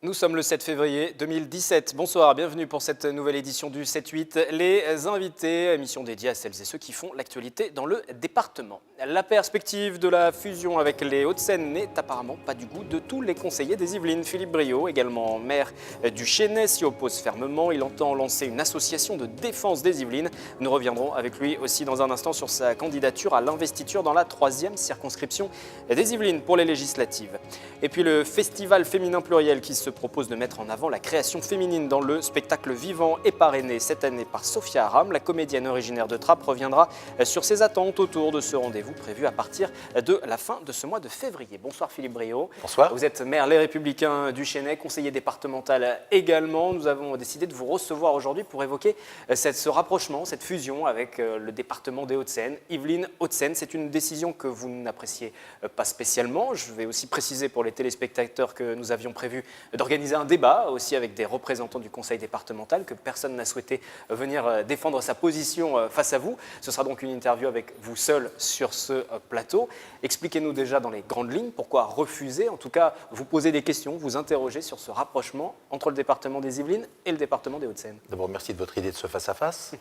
Nous sommes le 7 février 2017. Bonsoir, bienvenue pour cette nouvelle édition du 7-8. Les invités, émission dédiée à celles et ceux qui font l'actualité dans le département. La perspective de la fusion avec les Hauts-de-Seine n'est apparemment pas du goût de tous les conseillers des Yvelines. Philippe Briot, également maire du Chesnay, s'y oppose fermement. Il entend lancer une association de défense des Yvelines. Nous reviendrons avec lui aussi dans un instant sur sa candidature à l'investiture dans la 3e circonscription des Yvelines pour les législatives. Et puis le festival féminin pluriel qui se propose de mettre en avant la création féminine dans le spectacle vivant et parrainé cette année par Sophia Aram. La comédienne originaire de Trappes reviendra sur ses attentes autour de ce rendez-vous prévu à partir de la fin de ce mois de février. Bonsoir Philippe Briot. Bonsoir. Vous êtes maire Les Républicains du Chesnay, conseiller départemental également. Nous avons décidé de vous recevoir aujourd'hui pour évoquer ce rapprochement, cette fusion avec le département des Hauts-de-Seine. Yvelines Hauts-de-Seine, c'est une décision que vous n'appréciez pas spécialement. Je vais aussi préciser pour les téléspectateurs que nous avions prévu d'organiser un débat aussi avec des représentants du conseil départemental, que personne n'a souhaité venir défendre sa position face à vous. Ce sera donc une interview avec vous seul sur ce plateau. Expliquez-nous déjà dans les grandes lignes pourquoi refuser, en tout cas vous poser des questions, vous interroger sur ce rapprochement entre le département des Yvelines et le département des Hauts-de-Seine. D'abord, merci de votre idée de ce face-à-face.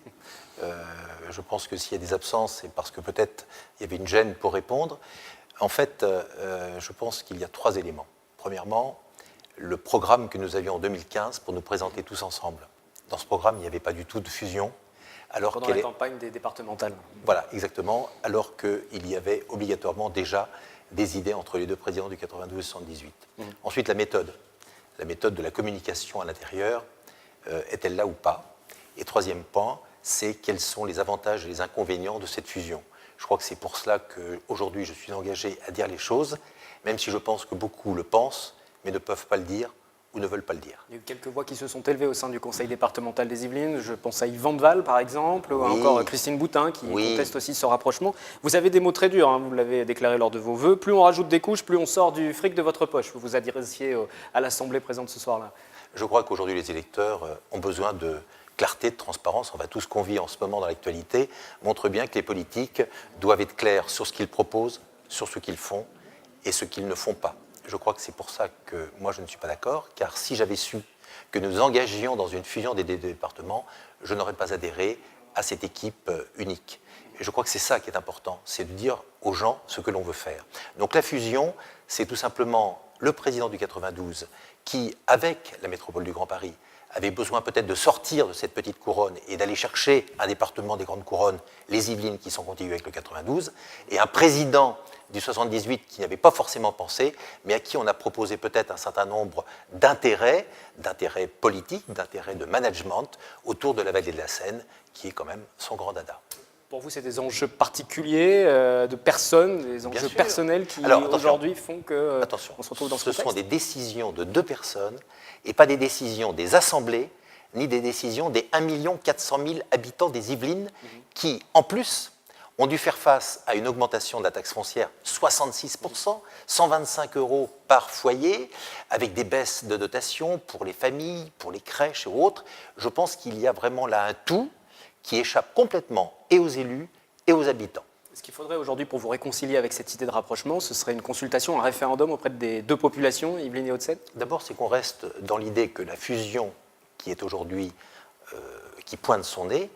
Je pense que s'il y a des absences, c'est parce que peut-être il y avait une gêne pour répondre. En fait, je pense qu'il y a 3 éléments. Premièrement, le programme que nous avions en 2015 pour nous présenter tous ensemble. Dans ce programme, il n'y avait pas du tout de fusion. Pendant la campagne des départementales. Voilà, exactement, alors qu'il y avait obligatoirement déjà des idées entre les deux présidents du 92 et 78. Ensuite, la méthode de la communication à l'intérieur, est-elle là ou pas? Et troisième point, c'est quels sont les avantages et les inconvénients de cette fusion. Je crois que c'est pour cela qu'aujourd'hui je suis engagé à dire les choses, même si je pense que beaucoup le pensent, mais ne peuvent pas le dire ou ne veulent pas le dire. Il y a eu quelques voix qui se sont élevées au sein du conseil départemental des Yvelines. Je pense à Yvan Deval, par exemple, ou encore Christine Boutin, qui conteste aussi ce rapprochement. Vous avez des mots très durs, vous l'avez déclaré lors de vos vœux. Plus on rajoute des couches, plus on sort du fric de votre poche. Vous vous adressiez à l'Assemblée présente ce soir-là. Je crois qu'aujourd'hui, les électeurs ont besoin de clarté, de transparence. Enfin, tout ce qu'on vit en ce moment dans l'actualité montre bien que les politiques doivent être clairs sur ce qu'ils proposent, sur ce qu'ils font et ce qu'ils ne font pas. Je crois que c'est pour ça que moi je ne suis pas d'accord, car si j'avais su que nous engagions dans une fusion des deux départements, je n'aurais pas adhéré à cette équipe unique. Et je crois que c'est ça qui est important, c'est de dire aux gens ce que l'on veut faire. Donc la fusion, c'est tout simplement le président du 92 qui, avec la métropole du Grand Paris, avait besoin peut-être de sortir de cette petite couronne et d'aller chercher un département des grandes couronnes, les Yvelines qui sont contiguës avec le 92, et un président du 78 qui n'avait pas forcément pensé, mais à qui on a proposé peut-être un certain nombre d'intérêts politiques, d'intérêts de management autour de la vallée de la Seine, qui est quand même son grand dada. Pour vous, c'est des enjeux particuliers de personnes, des enjeux personnels qui aujourd'hui font qu'on se retrouve dans ce contexte. Ce sont des décisions de 2 personnes et pas des décisions des assemblées, ni des décisions des 1 400 000 habitants des Yvelines qui, en plus, ont dû faire face à une augmentation de la taxe foncière 66%, 125 € par foyer, avec des baisses de dotation pour les familles, pour les crèches et autres. Je pense qu'il y a vraiment là un tout qui échappe complètement et aux élus et aux habitants. Ce qu'il faudrait aujourd'hui pour vous réconcilier avec cette idée de rapprochement, ce serait une consultation, un référendum auprès des 2 populations, Yvelines et Hauts-de-Seine? D'abord, c'est qu'on reste dans l'idée que la fusion qui est aujourd'hui, qui pointe son nez,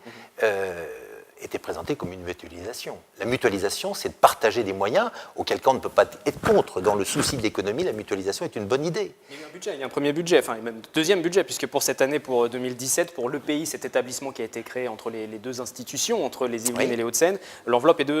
était présentée comme une mutualisation. La mutualisation, c'est de partager des moyens, auquel cas on ne peut pas être contre. Dans le souci de l'économie, la mutualisation est une bonne idée. Il y a eu un budget, il y a un premier budget, enfin même deuxième budget, puisque pour cette année, pour 2017, pour l'EPI, cet établissement qui a été créé entre les 2 institutions, entre les Yvelines et les Hauts-de-Seine, l'enveloppe est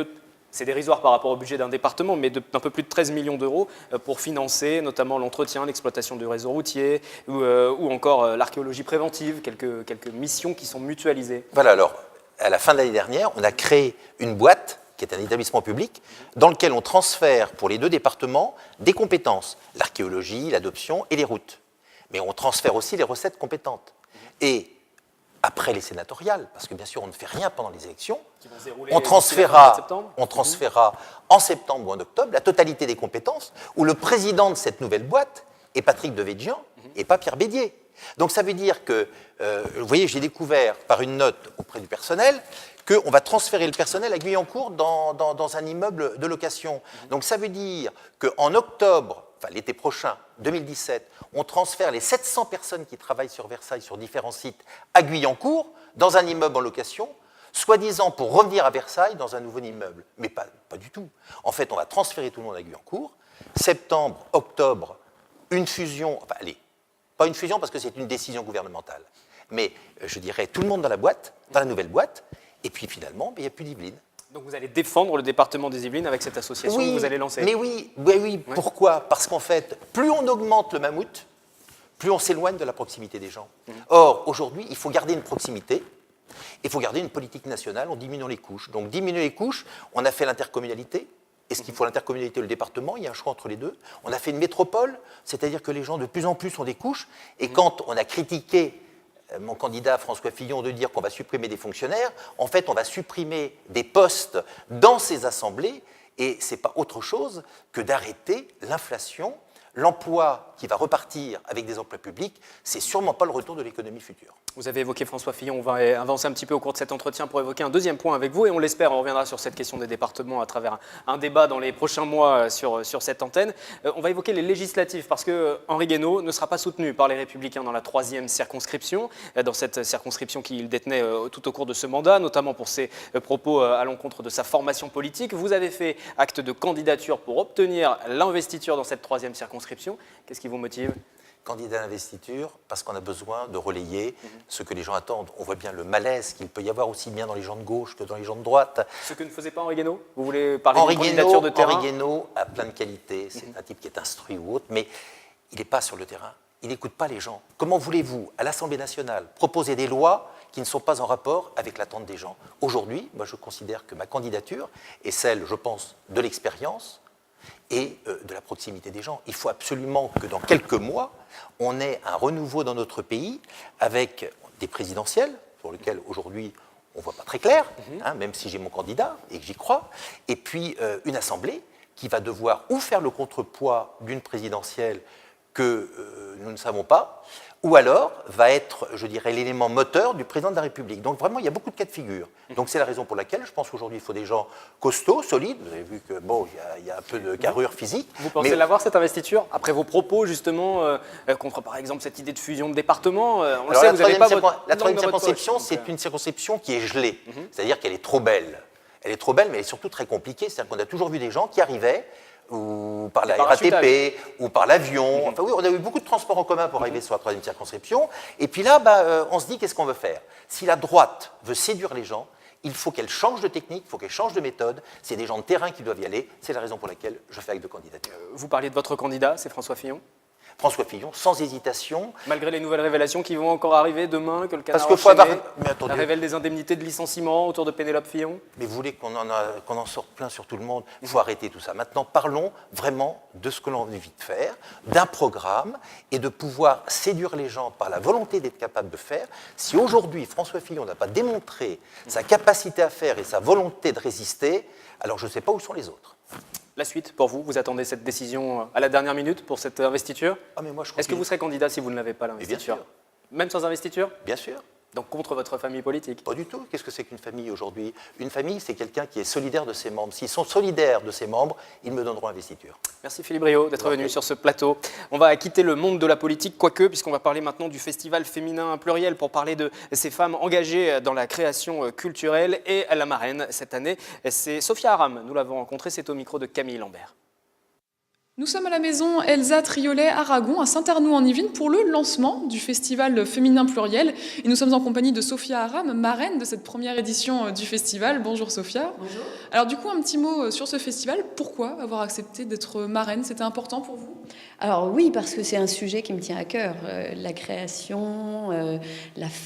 c'est dérisoire par rapport au budget d'un département, mais d'un peu plus de 13 millions d'euros pour financer notamment l'entretien, l'exploitation du réseau routier ou encore l'archéologie préventive, quelques missions qui sont mutualisées. Voilà, alors, à la fin de l'année dernière, on a créé une boîte, qui est un établissement public, dans lequel on transfère pour les 2 départements des compétences, l'archéologie, l'adoption et les routes. Mais on transfère aussi les recettes compétentes. Et après les sénatoriales, parce que bien sûr on ne fait rien pendant les élections, on transférera en septembre ou en octobre la totalité des compétences, où le président de cette nouvelle boîte est Patrick Devedjian et pas Pierre Bédier. Donc ça veut dire que, vous voyez, j'ai découvert par une note auprès du personnel qu'on va transférer le personnel à Guyancourt dans un immeuble de location. Donc ça veut dire qu'en octobre enfin l'été prochain, 2017, on transfère les 700 personnes qui travaillent sur Versailles sur différents sites à Guyancourt, dans un immeuble en location, soi-disant pour revenir à Versailles dans un nouveau immeuble. Mais pas du tout. En fait, on va transférer tout le monde à Guyancourt. Septembre, octobre, une fusion, enfin allez, pas une fusion parce que c'est une décision gouvernementale, mais je dirais tout le monde dans la boîte, dans la nouvelle boîte, et puis finalement, il n'y a plus d'Yvelines. Donc vous allez défendre le département des Yvelines avec cette association que vous allez lancer. Mais oui. Pourquoi? Parce qu'en fait, plus on augmente le mammouth, plus on s'éloigne de la proximité des gens. Or, aujourd'hui, il faut garder une proximité, il faut garder une politique nationale en diminuant les couches. Donc diminuer les couches, on a fait l'intercommunalité. Est-ce qu'il faut l'intercommunalité ou le département? Il y a un choix entre les deux. On a fait une métropole, c'est-à-dire que les gens de plus en plus ont des couches. Et quand on a critiqué mon candidat François Fillon de dire qu'on va supprimer des fonctionnaires, en fait, on va supprimer des postes dans ces assemblées, et ce n'est pas autre chose que d'arrêter l'inflation. L'emploi qui va repartir avec des emplois publics, c'est sûrement pas le retour de l'économie future. Vous avez évoqué François Fillon, on va avancer un petit peu au cours de cet entretien pour évoquer un deuxième point avec vous, et on l'espère, on reviendra sur cette question des départements à travers un débat dans les prochains mois sur cette antenne. On va évoquer les législatives, parce que Henri Guénaud ne sera pas soutenu par les Républicains dans la 3e circonscription, dans cette circonscription qu'il détenait tout au cours de ce mandat, notamment pour ses propos à l'encontre de sa formation politique. Vous avez fait acte de candidature pour obtenir l'investiture dans cette 3e circonscription. Qu'est-ce qui vous motive ? Candidat à l'investiture, parce qu'on a besoin de relayer ce que les gens attendent. On voit bien le malaise qu'il peut y avoir aussi bien dans les gens de gauche que dans les gens de droite. Ce que ne faisait pas Henri Guénaud ? Vous voulez parler d'une candidature de terrain ? Henri Guénaud a plein de qualités, c'est un type qui est instruit ou autre, mais il n'est pas sur le terrain, il n'écoute pas les gens. Comment voulez-vous, à l'Assemblée nationale, proposer des lois qui ne sont pas en rapport avec l'attente des gens? Aujourd'hui, moi je considère que ma candidature est celle, je pense, de l'expérience, et de la proximité des gens. Il faut absolument que dans quelques mois, on ait un renouveau dans notre pays avec des présidentielles, pour lesquelles aujourd'hui on ne voit pas très clair, même si j'ai mon candidat et que j'y crois, et puis une assemblée qui va devoir ou faire le contrepoids d'une présidentielle que nous ne savons pas, ou alors va être, je dirais, l'élément moteur du président de la République. Donc vraiment, il y a beaucoup de cas de figure. Donc c'est la raison pour laquelle je pense qu'aujourd'hui, il faut des gens costauds, solides. Vous avez vu que bon, il y a un peu de carrure physique. Vous pensez l'avoir, cette investiture, après vos propos, justement, contre, par exemple, cette idée de fusion de département? On alors, sait, vous n'avez pas la troisième circonscription, c'est une circonscription qui est gelée. C'est-à-dire qu'elle est trop belle. Elle est trop belle, mais elle est surtout très compliquée. C'est-à-dire qu'on a toujours vu des gens qui arrivaient ou par la RATP, ou par l'avion. Enfin oui, on a eu beaucoup de transports en commun pour arriver sur la 3e circonscription. Et puis là, on se dit, qu'est-ce qu'on veut faire? Si la droite veut séduire les gens, il faut qu'elle change de technique, il faut qu'elle change de méthode. C'est des gens de terrain qui doivent y aller. C'est la raison pour laquelle je fais acte de candidature. Vous parliez de votre candidat, c'est François Fillon? François Fillon, sans hésitation. Malgré les nouvelles révélations qui vont encore arriver demain, que le Canard révèle des indemnités de licenciement autour de Pénélope Fillon? Mais vous voulez qu'on en sorte plein sur tout le monde? Il faut arrêter tout ça. Maintenant, parlons vraiment de ce que l'on a envie de faire, d'un programme, et de pouvoir séduire les gens par la volonté d'être capable de faire. Si aujourd'hui, François Fillon n'a pas démontré sa capacité à faire et sa volonté de résister, alors je ne sais pas où sont les autres. La suite, pour vous, vous attendez cette décision à la dernière minute pour cette investiture? Est-ce que vous serez candidat si vous ne l'avez pas, l'investiture? Bien sûr. Même sans investiture? Bien sûr. Donc contre votre famille politique? Pas du tout. Qu'est-ce que c'est qu'une famille aujourd'hui? Une famille, c'est quelqu'un qui est solidaire de ses membres. S'ils sont solidaires de ses membres, ils me donneront investiture. Merci Philippe Briot d'être venu sur ce plateau. On va quitter le monde de la politique, quoique, puisqu'on va parler maintenant du Festival féminin pluriel pour parler de ces femmes engagées dans la création culturelle. Et la marraine, cette année, c'est Sophia Aram. Nous l'avons rencontrée, c'est au micro de Camille Lambert. Nous sommes à la maison Elsa Triolet-Aragon à Saint-Arnoult-en-Yvelines pour le lancement du Festival féminin pluriel. Et nous sommes en compagnie de Sophia Aram, marraine de cette première édition du festival. Bonjour Sophia. Bonjour. Alors du coup, un petit mot sur ce festival. Pourquoi avoir accepté d'être marraine? C'était important pour vous? Alors oui, parce que c'est un sujet qui me tient à cœur. La création,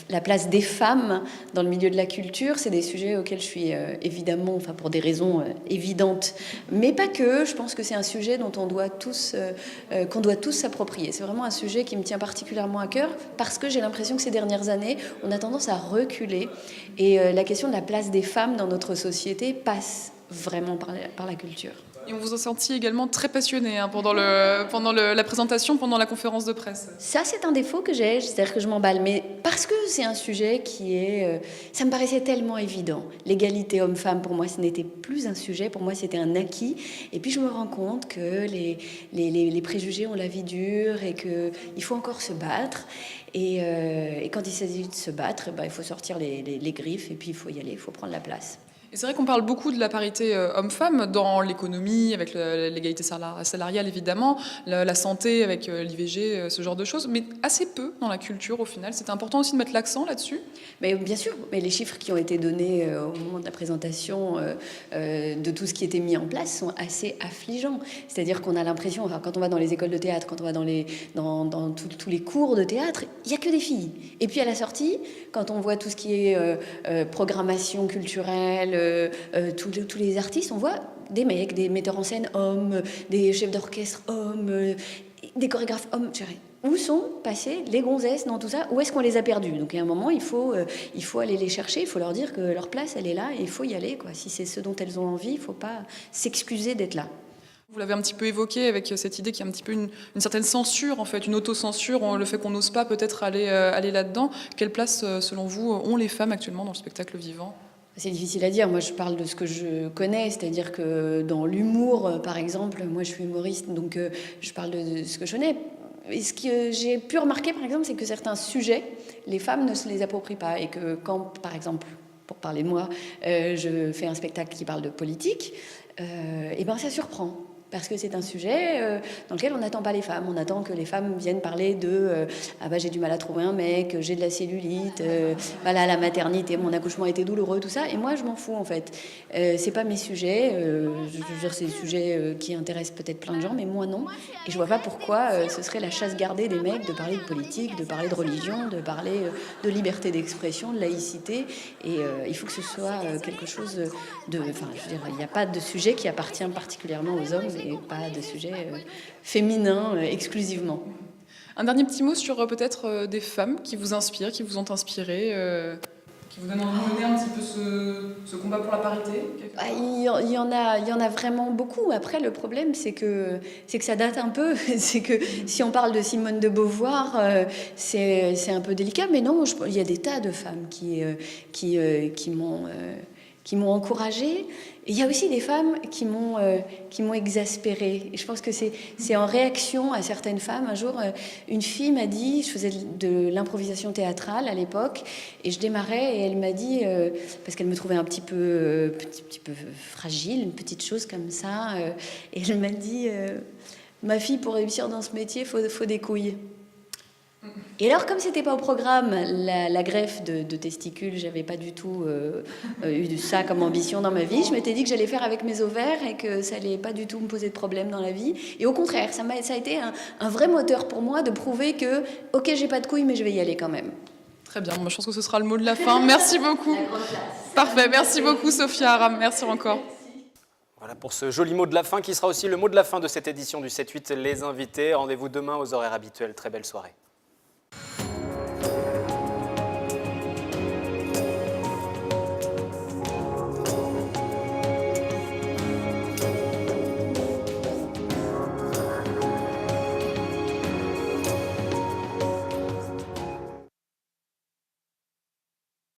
la place des femmes dans le milieu de la culture, c'est des sujets auxquels je suis évidemment, enfin pour des raisons évidentes, mais pas que. Je pense que c'est un sujet dont on doit qu'on doit tous s'approprier. C'est vraiment un sujet qui me tient particulièrement à cœur parce que j'ai l'impression que ces dernières années, on a tendance à reculer et la question de la place des femmes dans notre société passe vraiment par la culture. Et on vous a senti également très passionné pendant la présentation, pendant la conférence de presse. Ça, c'est un défaut que j'ai, c'est-à-dire que je m'emballe, mais parce que c'est un sujet qui est... ça me paraissait tellement évident. L'égalité homme-femme, pour moi, ce n'était plus un sujet, pour moi, c'était un acquis. Et puis, je me rends compte que les préjugés ont la vie dure et qu'il faut encore se battre. Et quand il s'agit de se battre, il faut sortir les griffes et puis il faut y aller, il faut prendre la place. Et c'est vrai qu'on parle beaucoup de la parité homme-femme dans l'économie, avec l'égalité salariale évidemment, la santé avec l'IVG, ce genre de choses, mais assez peu dans la culture au final. C'était important aussi de mettre l'accent là-dessus. Mais bien sûr, mais les chiffres qui ont été donnés au moment de la présentation de tout ce qui était mis en place sont assez affligeants. C'est-à-dire qu'on a l'impression, enfin, quand on va dans les écoles de théâtre, quand on va dans tous les cours de théâtre, il n'y a que des filles. Et puis à la sortie, quand on voit tout ce qui est programmation culturelle, tous les artistes, on voit des mecs, des metteurs en scène hommes, des chefs d'orchestre hommes, des chorégraphes hommes. Où sont passées les gonzesses dans tout ça? Où est-ce qu'on les a perdus? Donc à un moment, il faut aller les chercher, il faut leur dire que leur place, elle est là et il faut y aller, quoi. Si c'est ce dont elles ont envie, il ne faut pas s'excuser d'être là. Vous l'avez un petit peu évoqué avec cette idée qu'il y a un petit peu une certaine censure, en fait, une autocensure, le fait qu'on n'ose pas peut-être aller là-dedans. Quelle place, selon vous, ont les femmes actuellement dans le spectacle vivant? C'est difficile à dire. Moi, je parle de ce que je connais, c'est-à-dire que dans l'humour, par exemple, moi, je suis humoriste, donc je parle de ce que je connais. Et ce que j'ai pu remarquer, par exemple, c'est que certains sujets, les femmes ne se les approprient pas. Et que quand, par exemple, pour parler de moi, je fais un spectacle qui parle de politique, et ben ça surprend. Parce que c'est un sujet dans lequel on n'attend pas les femmes. On attend que les femmes viennent parler de ah bah j'ai du mal à trouver un mec, j'ai de la cellulite, voilà, la maternité, mon accouchement était douloureux, tout ça. Et moi, je m'en fous en fait. C'est pas mes sujets. Je veux dire, c'est des sujets qui intéressent peut-être plein de gens, mais moi non. Et je vois pas pourquoi ce serait la chasse gardée des mecs de parler de politique, de parler de religion, de parler de liberté d'expression, de laïcité. Et il faut que ce soit quelque chose de. Enfin, je veux dire, il n'y a pas de sujet qui appartient particulièrement aux hommes. Et pas de sujet féminin exclusivement. Un dernier petit mot sur peut-être des femmes qui vous inspirent, qui vous ont inspiré, qui vous donnent envie de mener un petit peu ce combat pour la parité. Il y en a vraiment beaucoup. Après, le problème, c'est que ça date un peu. C'est que si on parle de Simone de Beauvoir, c'est un peu délicat. Mais non, il y a des tas de femmes qui m'ont encouragée. Et il y a aussi des femmes qui m'ont exaspérée. Et je pense que c'est en réaction à certaines femmes. Un jour, une fille m'a dit, je faisais de l'improvisation théâtrale à l'époque, et je démarrais, et elle m'a dit, parce qu'elle me trouvait un petit peu fragile, une petite chose comme ça, et elle m'a dit, ma fille, pour réussir dans ce métier, faut des couilles. Et alors, comme c'était pas au programme, la greffe de testicules, j'avais pas du tout eu ça comme ambition dans ma vie. Je m'étais dit que j'allais faire avec mes ovaires et que ça allait pas du tout me poser de problème dans la vie. Et au contraire, ça a été un vrai moteur pour moi de prouver que, ok, j'ai pas de couilles, mais je vais y aller quand même. Très bien, je pense que ce sera le mot de la fin. Merci beaucoup. Parfait, merci beaucoup Sophia Aram, merci encore. Voilà pour ce joli mot de la fin qui sera aussi le mot de la fin de cette édition du 7-8 Les Invités. Rendez-vous demain aux horaires habituels. Très belle soirée.